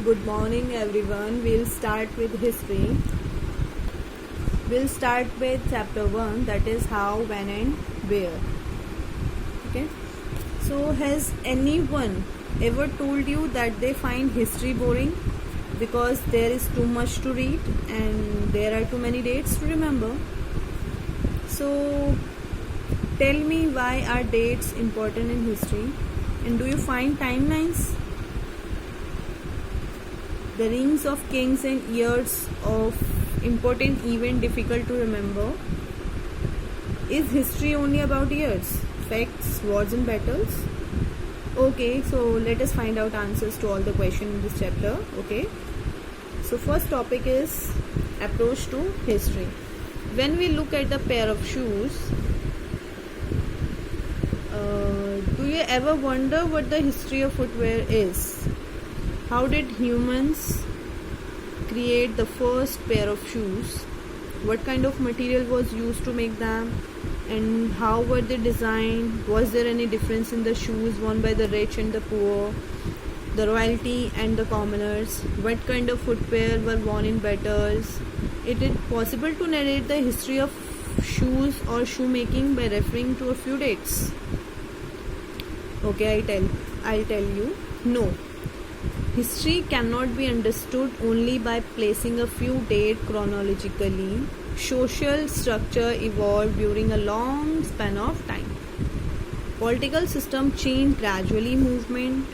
Good morning, everyone. We'll start with history. We'll start with chapter 1, that is how, when, and where. Okay. So, has anyone ever told you that they find history boring because there is too much to read and there are too many dates to remember? So, tell me, why are dates important in history, and do you find timelines, the rings of kings and years of important event difficult to remember? Is history only about years, facts, wars and battles? Okay, so let us find out answers to all the questions in this chapter. Okay, so first topic is approach to history. When we look at the pair of shoes, do you ever wonder what the history of footwear is? How did humans create the first pair of shoes? What kind of material was used to make them? And how were they designed? Was there any difference in the shoes worn by the rich and the poor, the royalty and the commoners? What kind of footwear were worn in battles? It is possible to narrate the history of shoes or shoemaking by referring to a few dates. Okay, I'll tell you. No. History cannot be understood only by placing a few dates chronologically. Social structure evolved during a long span of time. Political system changed gradually, movement,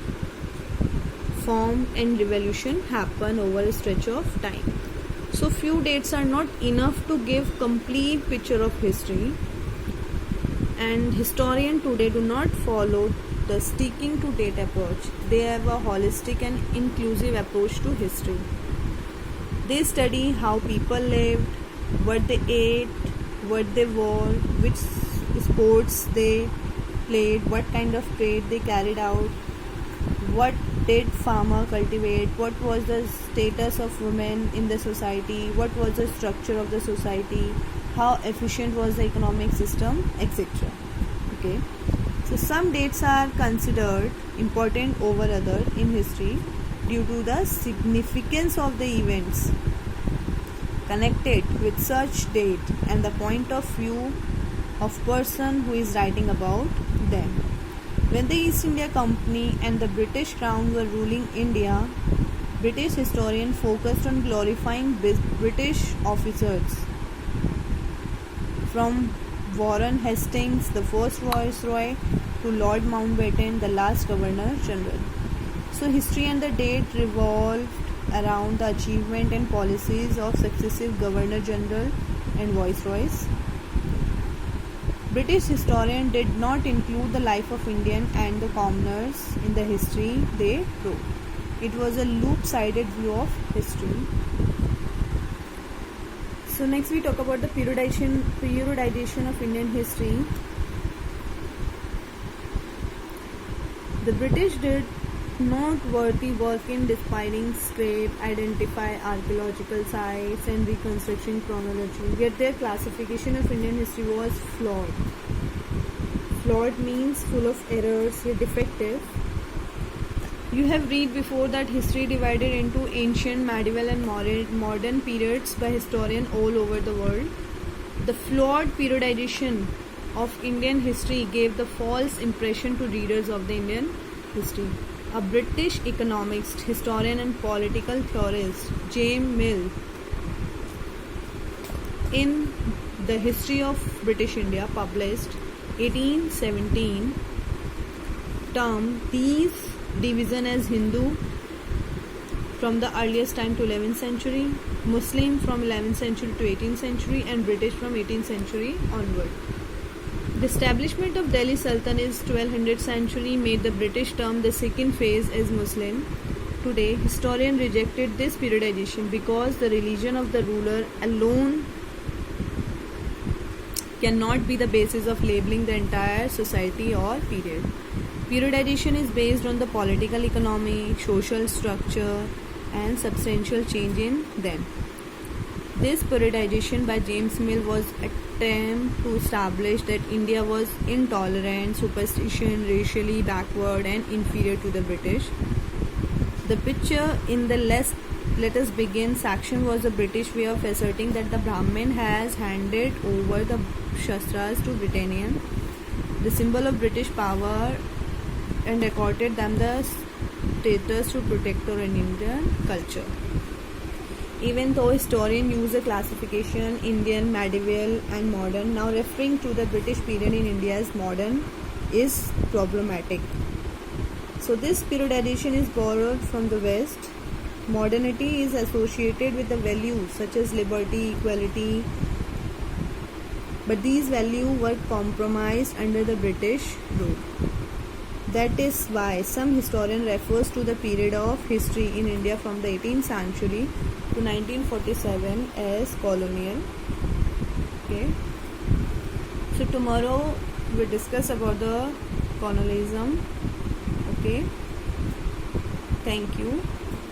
form and revolution happen over a stretch of time. So few dates are not enough to give complete picture of history, and historians today do not follow the sticking to date approach. They have a holistic and inclusive approach to history. They study how people lived, what they ate, what they wore, which sports they played, what kind of trade they carried out, what did farmer cultivate, what was the status of women in the society, what was the structure of the society, how efficient was the economic system, etc. Okay. So some dates are considered important over other in history due to the significance of the events connected with such date and the point of view of person who is writing about them. When the East India Company and the British Crown were ruling India, British historians focused on glorifying British officers, from Warren Hastings, the first Viceroy, to Lord Mountbatten, the last Governor General. So history and the date revolved around the achievement and policies of successive Governor General and Viceroys. British historians did not include the life of Indian and the commoners in the history they wrote. It was a loop-sided view of history. So next we talk about the periodization of Indian history. The British did noteworthy work in despiring scrape, identify archaeological sites and reconstruction chronology, yet their classification of Indian history was flawed. Flawed means full of errors, yet defective. You have read before that history divided into ancient, medieval and modern periods by historians all over the world. The flawed periodization of Indian history gave the false impression to readers of the Indian history. A British economist, historian and political theorist, James Mill, in The History of British India, published 1817, termed these division as Hindu from the earliest time to 11th century, Muslim from 11th century to 18th century and British from 18th century onward. The establishment of Delhi Sultanate in 1200th century made the British term the second phase as Muslim. Today, historians rejected this periodization because the religion of the ruler alone cannot be the basis of labeling the entire society or period. Periodization is based on the political economy, social structure and substantial change in them. This periodization by James Mill was attempt to establish that India was intolerant, superstition, racially backward and inferior to the British. The picture in the let us begin section was the British way of asserting that the Brahmin has handed over the Shastras to Britannian, the symbol of British power, and accorded them the status to protector in Indian culture. Even though historians use a classification Indian, medieval and modern, now referring to the British period in India as modern is problematic. So this periodization is borrowed from the West. Modernity is associated with the values such as liberty, equality, but these values were compromised under the British rule. That is why some historian refers to the period of history in India from the 18th century to 1947 as colonial. Okay. So tomorrow we discuss about the colonialism. Okay. Thank you.